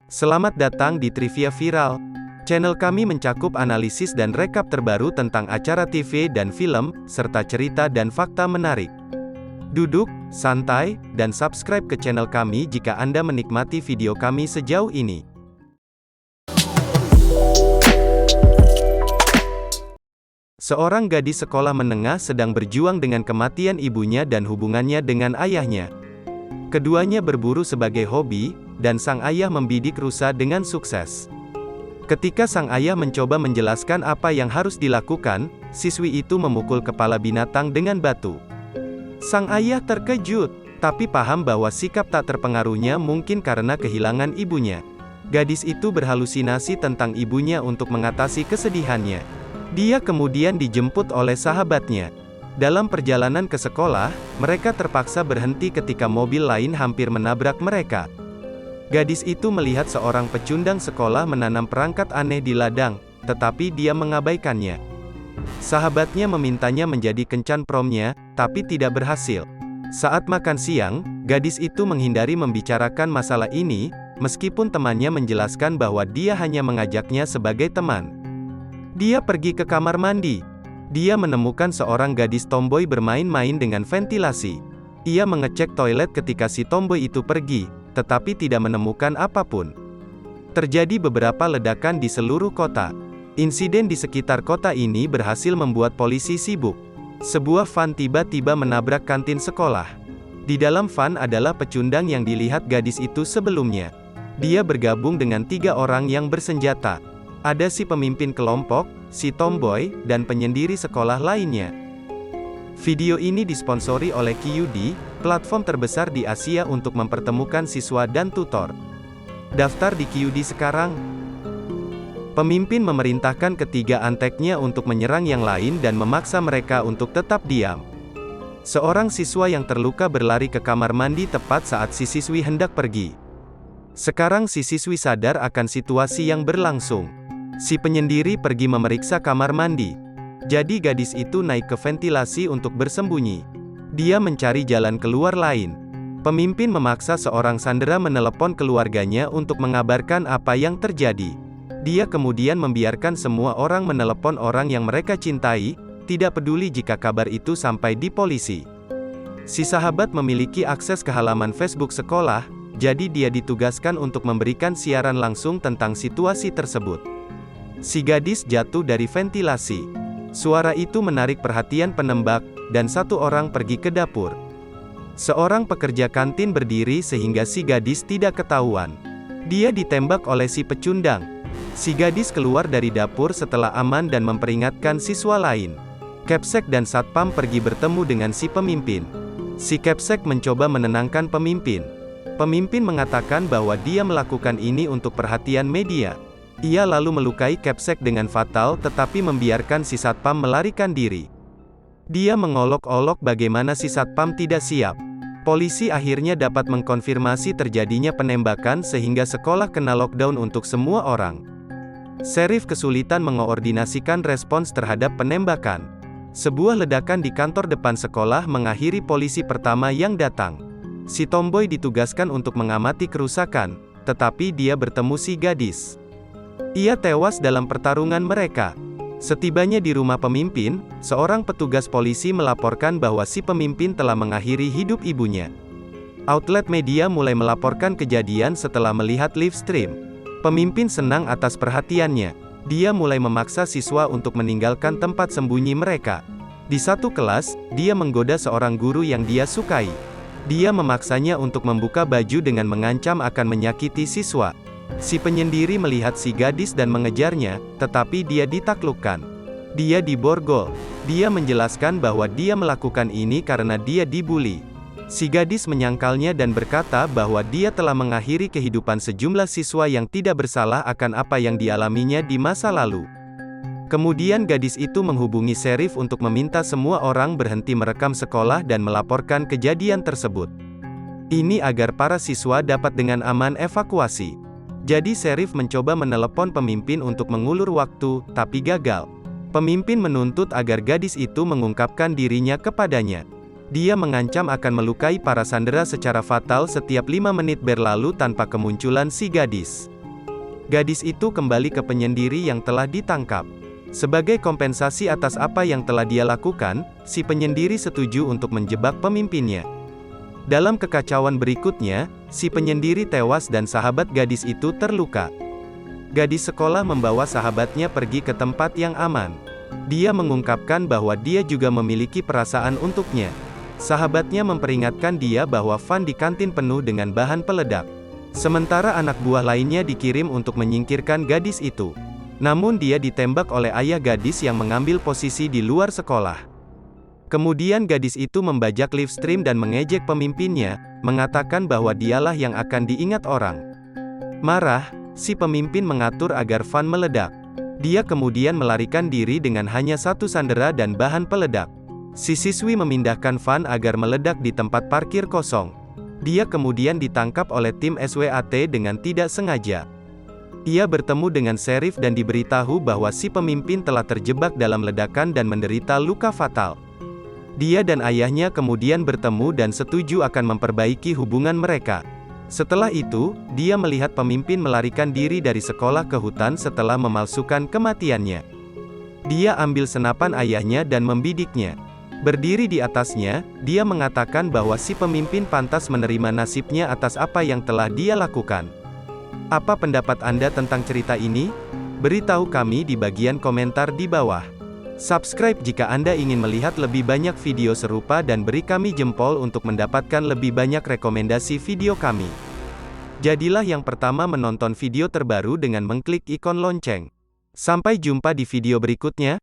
Selamat datang di Trivia Viral. Channel kami mencakup analisis dan rekap terbaru tentang acara TV dan film, serta cerita dan fakta menarik. Duduk, santai, dan subscribe ke channel kami jika Anda menikmati video kami sejauh ini. Seorang gadis sekolah menengah sedang berjuang dengan kematian ibunya dan hubungannya dengan ayahnya. Keduanya berburu sebagai hobi, dan sang ayah membidik rusa dengan sukses. Ketika sang ayah mencoba menjelaskan apa yang harus dilakukan, siswi itu memukul kepala binatang dengan batu. Sang ayah terkejut, tapi paham bahwa sikap tak terpengaruhnya mungkin karena kehilangan ibunya. Gadis itu berhalusinasi tentang ibunya untuk mengatasi kesedihannya. Dia kemudian dijemput oleh sahabatnya. Dalam perjalanan ke sekolah, mereka terpaksa berhenti ketika mobil lain hampir menabrak mereka. Gadis itu melihat seorang pecundang sekolah menanam perangkat aneh di ladang, tetapi dia mengabaikannya. Sahabatnya memintanya menjadi kencan promnya, tapi tidak berhasil. Saat makan siang, gadis itu menghindari membicarakan masalah ini, meskipun temannya menjelaskan bahwa dia hanya mengajaknya sebagai teman. Dia pergi ke kamar mandi. Dia menemukan seorang gadis tomboy bermain-main dengan ventilasi. Ia mengecek toilet ketika si tomboy itu pergi, tetapi tidak menemukan apapun. Terjadi beberapa ledakan di seluruh kota. Insiden di sekitar kota ini berhasil membuat polisi sibuk. Sebuah van tiba-tiba menabrak kantin sekolah. Di dalam van adalah pecundang yang dilihat gadis itu sebelumnya. Dia bergabung dengan 3 orang yang bersenjata. Ada si pemimpin kelompok, si tomboy, dan penyendiri sekolah lainnya. Video ini disponsori oleh QD, platform terbesar di Asia untuk mempertemukan siswa dan tutor. Daftar di QD sekarang. Pemimpin memerintahkan ketiga anteknya untuk menyerang yang lain dan memaksa mereka untuk tetap diam. Seorang siswa yang terluka berlari ke kamar mandi tepat saat si siswi hendak pergi. Sekarang si siswi sadar akan situasi yang berlangsung. Si penyendiri pergi memeriksa kamar mandi. Jadi gadis itu naik ke ventilasi untuk bersembunyi. Dia mencari jalan keluar lain. Pemimpin memaksa seorang sandera menelepon keluarganya untuk mengabarkan apa yang terjadi. Dia kemudian membiarkan semua orang menelepon orang yang mereka cintai, tidak peduli jika kabar itu sampai di polisi. Si sahabat memiliki akses ke halaman Facebook sekolah, jadi dia ditugaskan untuk memberikan siaran langsung tentang situasi tersebut. Si gadis jatuh dari ventilasi. Suara itu menarik perhatian penembak, dan 1 orang pergi ke dapur. Seorang pekerja kantin berdiri sehingga si gadis tidak ketahuan. Dia ditembak oleh si pecundang. Si gadis keluar dari dapur setelah aman dan memperingatkan siswa lain. Kapsek dan satpam pergi bertemu dengan si pemimpin. Si Kapsek mencoba menenangkan pemimpin. Pemimpin mengatakan bahwa dia melakukan ini untuk perhatian media. Ia lalu melukai Kapsek dengan fatal tetapi membiarkan si satpam melarikan diri. Dia mengolok-olok bagaimana si satpam tidak siap. Polisi akhirnya dapat mengkonfirmasi terjadinya penembakan sehingga sekolah kena lockdown untuk semua orang. Sheriff kesulitan mengoordinasikan respons terhadap penembakan. Sebuah ledakan di kantor depan sekolah mengakhiri polisi pertama yang datang. Si tomboy ditugaskan untuk mengamati kerusakan, tetapi dia bertemu si gadis. Ia tewas dalam pertarungan mereka. Setibanya di rumah pemimpin, seorang petugas polisi melaporkan bahwa si pemimpin telah mengakhiri hidup ibunya. Outlet media mulai melaporkan kejadian setelah melihat live stream. Pemimpin senang atas perhatiannya. Dia mulai memaksa siswa untuk meninggalkan tempat sembunyi mereka. Di satu kelas, dia menggoda seorang guru yang dia sukai. Dia memaksanya untuk membuka baju dengan mengancam akan menyakiti siswa. Si penyendiri melihat si gadis dan mengejarnya, tetapi dia ditaklukkan. Dia diborgol. Dia menjelaskan bahwa dia melakukan ini karena dia dibuli. Si gadis menyangkalnya dan berkata bahwa dia telah mengakhiri kehidupan sejumlah siswa yang tidak bersalah akan apa yang dialaminya di masa lalu. Kemudian gadis itu menghubungi sheriff untuk meminta semua orang berhenti merekam sekolah dan melaporkan kejadian tersebut. Ini agar para siswa dapat dengan aman evakuasi. Jadi sheriff mencoba menelepon pemimpin untuk mengulur waktu, tapi gagal. Pemimpin menuntut agar gadis itu mengungkapkan dirinya kepadanya. Dia mengancam akan melukai para sandera secara fatal setiap 5 menit berlalu tanpa kemunculan si gadis. Gadis itu kembali ke penyendiri yang telah ditangkap. Sebagai kompensasi atas apa yang telah dia lakukan, si penyendiri setuju untuk menjebak pemimpinnya. Dalam kekacauan berikutnya, si penyendiri tewas dan sahabat gadis itu terluka. Gadis sekolah membawa sahabatnya pergi ke tempat yang aman. Dia mengungkapkan bahwa dia juga memiliki perasaan untuknya. Sahabatnya memperingatkan dia bahwa van di kantin penuh dengan bahan peledak. Sementara anak buah lainnya dikirim untuk menyingkirkan gadis itu. Namun dia ditembak oleh ayah gadis yang mengambil posisi di luar sekolah. Kemudian gadis itu membajak live stream dan mengejek pemimpinnya, mengatakan bahwa dialah yang akan diingat orang. Marah, si pemimpin mengatur agar van meledak. Dia kemudian melarikan diri dengan hanya satu sandera dan bahan peledak. Si siswi memindahkan van agar meledak di tempat parkir kosong. Dia kemudian ditangkap oleh tim SWAT dengan tidak sengaja. Ia bertemu dengan sheriff dan diberitahu bahwa si pemimpin telah terjebak dalam ledakan dan menderita luka fatal. Dia dan ayahnya kemudian bertemu dan setuju akan memperbaiki hubungan mereka. Setelah itu, dia melihat pemimpin melarikan diri dari sekolah ke hutan setelah memalsukan kematiannya. Dia ambil senapan ayahnya dan membidiknya. Berdiri di atasnya, dia mengatakan bahwa si pemimpin pantas menerima nasibnya atas apa yang telah dia lakukan. Apa pendapat Anda tentang cerita ini? Beritahu kami di bagian komentar di bawah. Subscribe jika Anda ingin melihat lebih banyak video serupa dan beri kami jempol untuk mendapatkan lebih banyak rekomendasi video kami. Jadilah yang pertama menonton video terbaru dengan mengklik ikon lonceng. Sampai jumpa di video berikutnya.